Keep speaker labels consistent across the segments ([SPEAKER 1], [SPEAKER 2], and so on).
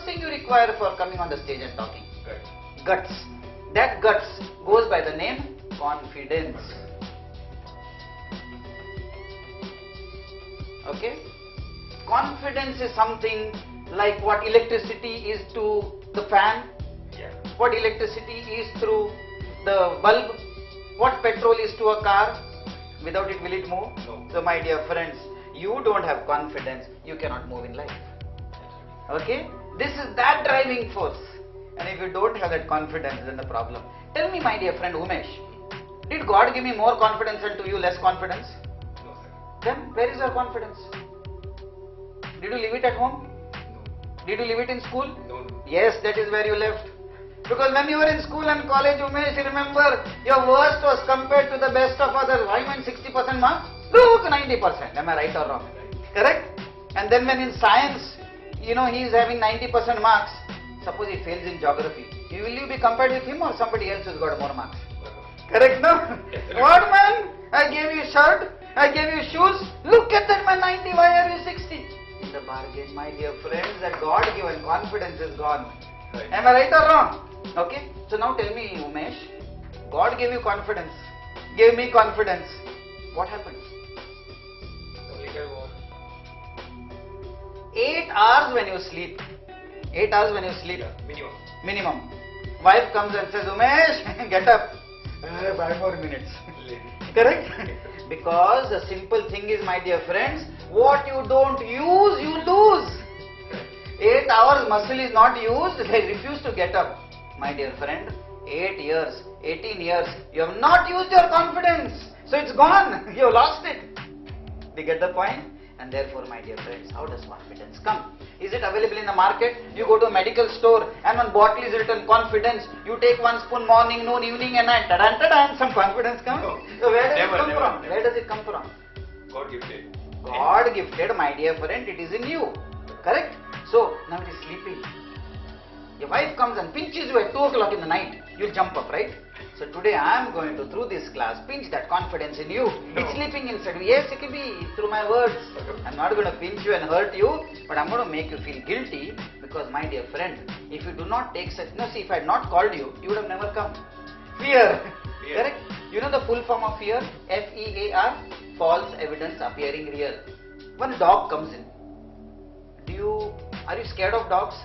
[SPEAKER 1] first thing you require for coming on the stage and talking?
[SPEAKER 2] Guts.
[SPEAKER 1] Guts. That guts goes by the name confidence. Okay? Confidence is something like what electricity is to the fan, what electricity is through the bulb, what petrol is to a car. Without it, will it move?
[SPEAKER 2] No.
[SPEAKER 1] So my dear friends, you don't have confidence, you cannot move in life. Okay? This is that driving force. And if you don't have that confidence, then the problem. Tell me, my dear friend Umesh, did God give me more confidence and to you less confidence?
[SPEAKER 2] No, sir.
[SPEAKER 1] Then where is your confidence? Did you leave it at home?
[SPEAKER 2] No.
[SPEAKER 1] Did you leave it in school?
[SPEAKER 2] No.
[SPEAKER 1] Yes, that is where you left. Because when you were in school and college, Umesh, you remember, your worst was compared to the best of others. Why meant 60% marks? Look, 90%. Am I right or wrong? Correct? And then when in science, he is having 90% marks. Suppose he fails in geography. Will you be compared with him or somebody else who's got more marks? Correct, no? What man? I gave you shirt, I gave you shoes. Look at that man, 90. Why are you 60? In the bargain, my dear friends, that God-given confidence is gone.
[SPEAKER 2] Right.
[SPEAKER 1] Am I right or wrong? Okay. So now tell me, Umesh, God gave you confidence, gave me confidence. What happened?
[SPEAKER 2] The liquor war.
[SPEAKER 1] 8 hours when you sleep. 8 hours when you sleep.
[SPEAKER 2] Minimum.
[SPEAKER 1] Minimum. Wife comes and says, Umesh, get up. 5 more minutes. Correct? Because the simple thing is, my dear friends, what you don't use, you lose. 8 hours muscle is not used, they refuse to get up. My dear friend, 8 years, 18 years, you have not used your confidence. So it's gone, you have lost it. Do you get the point? And therefore, my dear friends, how does confidence come? Is it available in the market? You go to a medical store and one bottle is written confidence. You take 1 spoon morning, noon, evening and night. Tadan, tadan, some confidence comes.
[SPEAKER 2] No.
[SPEAKER 1] So where does
[SPEAKER 2] Never,
[SPEAKER 1] it come
[SPEAKER 2] never,
[SPEAKER 1] from?
[SPEAKER 2] never.
[SPEAKER 1] Where does it come from?
[SPEAKER 2] God gifted.
[SPEAKER 1] God gifted, my dear friend, it is in you. Correct? So, now it is sleeping. Your wife comes and pinches you at 2 o'clock in the night. You'll jump up, right? So today I am going to, through this class, pinch that confidence in you.
[SPEAKER 2] No.
[SPEAKER 1] It's sleeping inside you. Yes, it can be through my words. I'm not going to pinch you and hurt you, but I'm going to make you feel guilty because, my dear friend, if you do not take such... No, see, if I had not called you, you would have never come. Fear.
[SPEAKER 2] Fear.
[SPEAKER 1] Correct? You know the full form of fear? F-E-A-R. False evidence appearing real. One dog comes in. Are you scared of dogs?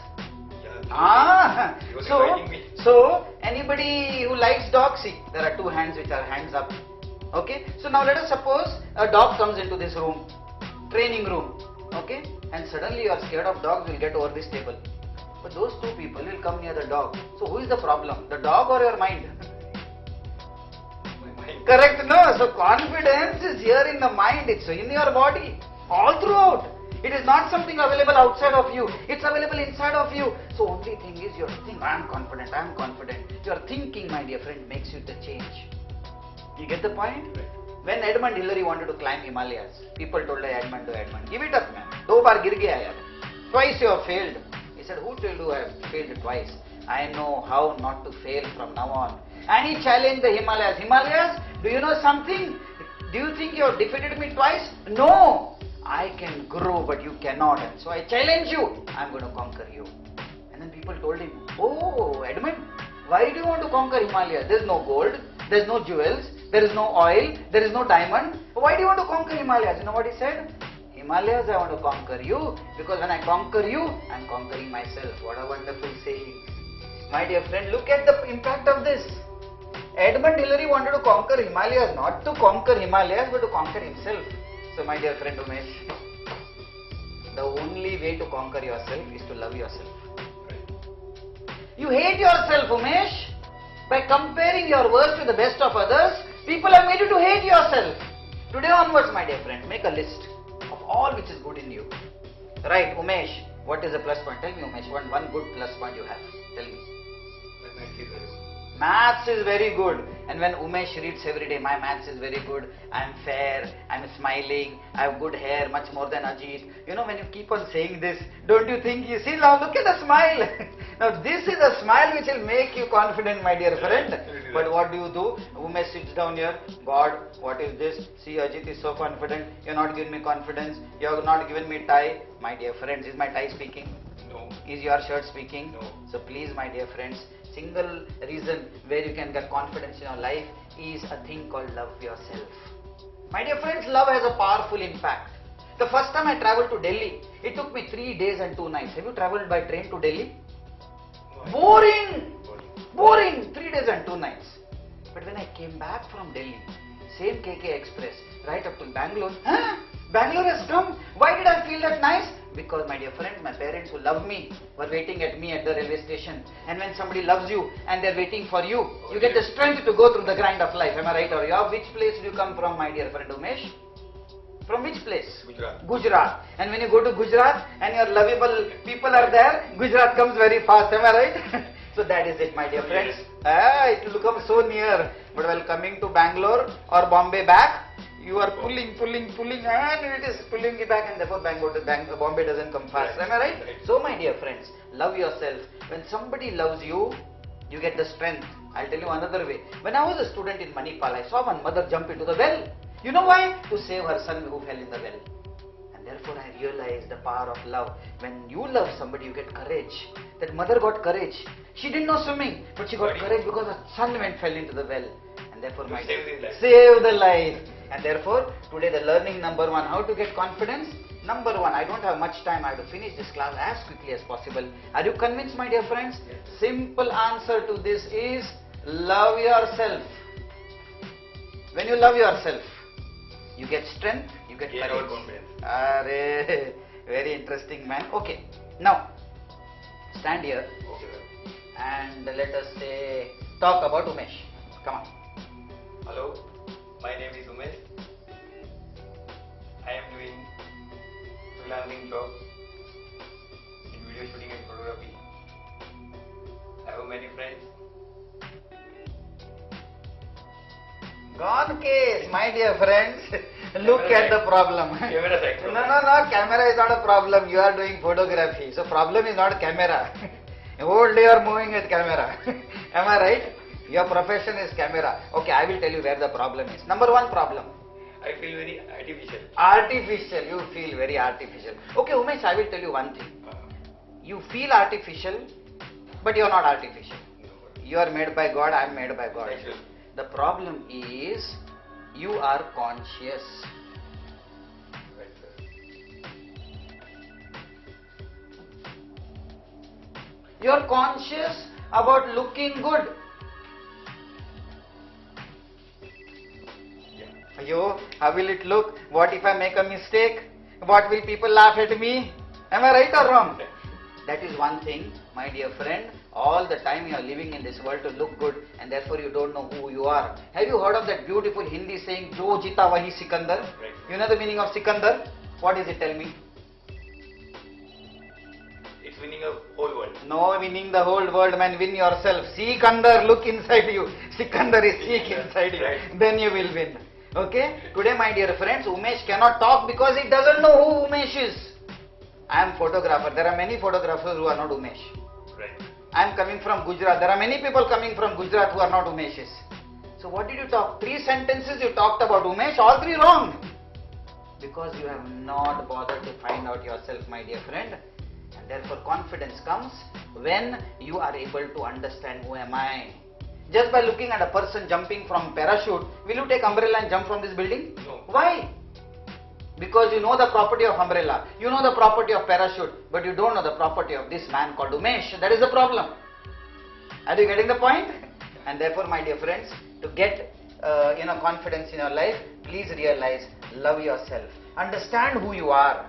[SPEAKER 2] He was inviting me.
[SPEAKER 1] So anybody who likes dogs, see, there are 2 hands which are hands up. Okay, so now let us suppose a dog comes into this room, training room, okay, and suddenly you are scared of dogs, will get over this table. But those 2 people will come near the dog. So who is the problem? The dog or your mind?
[SPEAKER 2] My mind.
[SPEAKER 1] Correct, no? So confidence is here in the mind, it's in your body, all throughout. It is not something available outside of you, it's available inside of you. So only thing is your think, I am confident, I am confident. Your thinking, my dear friend, makes you the change. You get the point? When Edmund Hillary wanted to climb Himalayas, people told her, Edmund, give it up, man. 2 baar gir gaya yaar. Twice you have failed. He said, who told you I have failed twice? I know how not to fail from now on. And he challenged the Himalayas. Himalayas, do you know something? Do you think you have defeated me twice? No. I can grow, but you cannot. And so I challenge you. I am going to conquer you. And then people told him, oh, Edmund, why do you want to conquer Himalayas? There is no gold, there is no jewels, there is no oil, there is no diamond. Why do you want to conquer Himalayas? You know what he said? Himalayas, I want to conquer you because when I conquer you, I am conquering myself. What a wonderful saying. My dear friend, look at the impact of this. Edmund Hillary wanted to conquer Himalayas, not to conquer Himalayas, but to conquer himself. So my dear friend Umesh, the only way to conquer yourself is to love yourself. You hate yourself, Umesh. By comparing your worst to the best of others, people have made you to hate yourself. Today onwards, my dear friend, make a list of all which is good in you. Right, Umesh, what is a plus point? Tell me, Umesh, one good plus point you have. Tell me. Maths is very good. And when Umesh reads every day, my maths is very good, I am fair, I am smiling, I have good hair, much more than Ajit. You know, when you keep on saying this, don't you think, you see now, look at the smile. Now this is a smile which will make you confident, my dear friend. But what do? Umesh sits down here, God, what is this? See, Ajit is so confident, you have not given me confidence, you have not given me tie. My dear friends, is my tie speaking?
[SPEAKER 2] No.
[SPEAKER 1] Is your shirt speaking?
[SPEAKER 2] No.
[SPEAKER 1] So please, my dear friends, single reason where you can get confidence in your life is a thing called love yourself. My dear friends, love has a powerful impact. The first time I traveled to Delhi, it took me 3 days and 2 nights. Have you traveled by train to Delhi?
[SPEAKER 2] No,
[SPEAKER 1] Boring!
[SPEAKER 2] Boring.
[SPEAKER 1] Boring! 3 days and 2 nights. But when I came back from Delhi, same KK Express, right up to Bangalore, Bangalore has come. Why did I feel that nice? Because, my dear friends, my parents who love me were waiting at me at the railway station. And when somebody loves you and they're waiting for you, you get the strength to go through the grind of life. Am I right or you? Which place do you come from, my dear friend Umesh? From which place?
[SPEAKER 2] Gujarat.
[SPEAKER 1] Gujarat. And when you go to Gujarat and your lovable people are there, Gujarat comes very fast. Am I right? So that is it, my dear friends. It will become so near. But while coming to Bangalore or Bombay back, you are pulling, and it is pulling you back, and therefore Bombay doesn't come fast. Am I right? So, my dear friends, love yourself. When somebody loves you, you get the strength. I'll tell you another way. When I was a student in Manipal, I saw one mother jump into the well. You know why? To save her son who fell in the well. And therefore I realized the power of love. When you love somebody, you get courage. That mother got courage. She didn't know swimming, but she got courage because her son fell into the well. And therefore, save the life. And therefore, today the learning number 1, how to get confidence. Number 1, I don't have much time. I have to finish this class as quickly as possible. Are you convinced, my dear friends?
[SPEAKER 2] Yes.
[SPEAKER 1] Simple answer to this is love yourself. When you love yourself, you get strength, you get
[SPEAKER 2] Gain
[SPEAKER 1] courage.
[SPEAKER 2] our confidence.
[SPEAKER 1] Arey, very interesting, man. Okay, now stand here
[SPEAKER 2] Okay, sir.
[SPEAKER 1] and let us say talk about Umesh. Come on.
[SPEAKER 2] Hello, my name is Umesh. I am doing freelancing job in video shooting and photography. I have many friends.
[SPEAKER 1] Gone case, my dear friends. Look
[SPEAKER 2] Camera
[SPEAKER 1] at the
[SPEAKER 2] side.
[SPEAKER 1] problem.
[SPEAKER 2] Camera side
[SPEAKER 1] No,
[SPEAKER 2] problem.
[SPEAKER 1] camera is not a problem. You are doing photography. So problem is not camera. Whole day you are moving with camera. Am I right? Your profession is camera. Okay, I will tell you where the problem is. Number 1 problem.
[SPEAKER 2] I feel very artificial.
[SPEAKER 1] Artificial. You feel very artificial. Okay, Umesh, I will tell you one thing. You feel artificial, but you are not artificial. You are made by God, I am made by God.
[SPEAKER 2] Natural.
[SPEAKER 1] The problem is you are conscious.
[SPEAKER 2] Right, sir.
[SPEAKER 1] You are conscious about looking good.
[SPEAKER 2] Yeah.
[SPEAKER 1] Yo, how will it look? What if I make a mistake? What will people laugh at me? Am I right or wrong? That is one thing, my dear friend. All the time you are living in this world to look good, and therefore you don't know who you are. Have you heard of that beautiful Hindi saying, Jo jita wahi Sikandar?
[SPEAKER 2] Right.
[SPEAKER 1] You know the meaning of Sikandar? What is it? Tell me.
[SPEAKER 2] It's winning a whole world.
[SPEAKER 1] No winning the whole world, man. Win yourself. Sikandar, look inside you. Sikandar is seek inside you.
[SPEAKER 2] Right.
[SPEAKER 1] Then you will win. Okay? Today, my dear friends, Umesh cannot talk because he doesn't know who Umesh is. I am photographer. There are many photographers who are not Umesh.
[SPEAKER 2] Right.
[SPEAKER 1] I am coming from Gujarat. There are many people coming from Gujarat who are not Umesh's. So what did you talk? 3 sentences you talked about Umesh, all 3 wrong. Because you have not bothered to find out yourself, my dear friend. And therefore confidence comes when you are able to understand who am I. Just by looking at a person jumping from parachute, will you take umbrella and jump from this building?
[SPEAKER 2] No.
[SPEAKER 1] Why? Because you know the property of umbrella, you know the property of parachute, but you don't know the property of this man called Umesh. That is the problem. Are you getting the point? And therefore, my dear friends, to get confidence in your life, please realize, love yourself. Understand who you are.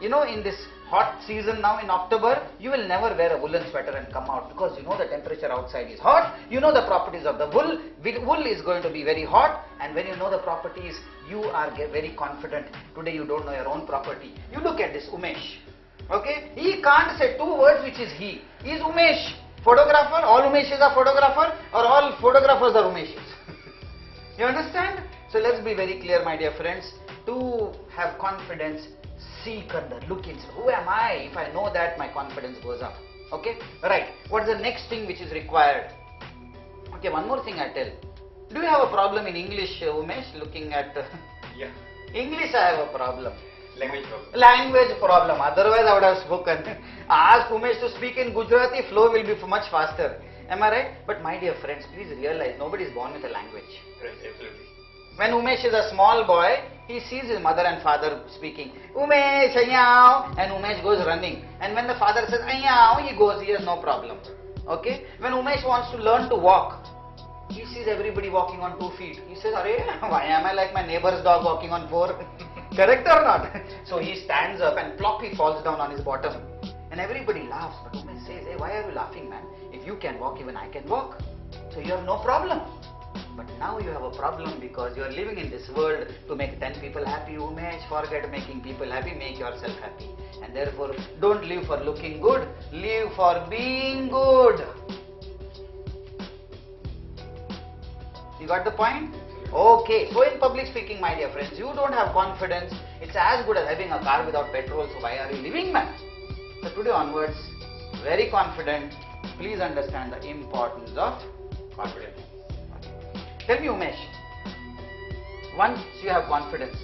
[SPEAKER 1] You know, in this hot season now in October, you will never wear a woolen sweater and come out because you know the temperature outside is hot. You know the properties of the wool. Wool is going to be very hot, and when you know the properties, you are very confident. Today you don't know your own property. You look at this Umesh. Okay? He can't say 2 words which is he. He is Umesh. Photographer, all Umeshes are photographer, or all photographers are Umeshes. You understand? So let's be very clear, my dear friends. To have confidence, seek under, look inside. Who am I? If I know that, my confidence goes up. Okay? Right. What's the next thing which is required? Okay, one more thing I tell. Do you have a problem in English, Umesh, looking at...
[SPEAKER 2] Yeah.
[SPEAKER 1] English I have a problem.
[SPEAKER 2] Language problem.
[SPEAKER 1] Language problem. Otherwise, I would have spoken. Ask Umesh to speak in Gujarati, flow will be much faster. Am I right? But my dear friends, please realize nobody is born with a language.
[SPEAKER 2] Right, absolutely.
[SPEAKER 1] When Umesh is a small boy, he sees his mother and father speaking. Umesh, ayaw, and Umesh goes running. And when the father says ayaw, he goes. He has no problem. Okay? When Umesh wants to learn to walk, he sees everybody walking on 2 feet. He says, Arey, why am I like my neighbor's dog walking on 4? Correct or not? So he stands up and plop, he falls down on his bottom. And everybody laughs. But Umesh says, hey, why are you laughing, man? If you can walk, even I can walk. So you have no problem. But now you have a problem because you are living in this world to make 10 people happy. Umesh, forget making people happy, make yourself happy. And therefore, don't live for looking good, live for being good. You got the point? Okay, so in public speaking, my dear friends, you don't have confidence. It's as good as having a car without petrol, so why are you living, man? So today onwards, very confident. Please understand the importance of confidence. Tell me, Umesh, once you have confidence,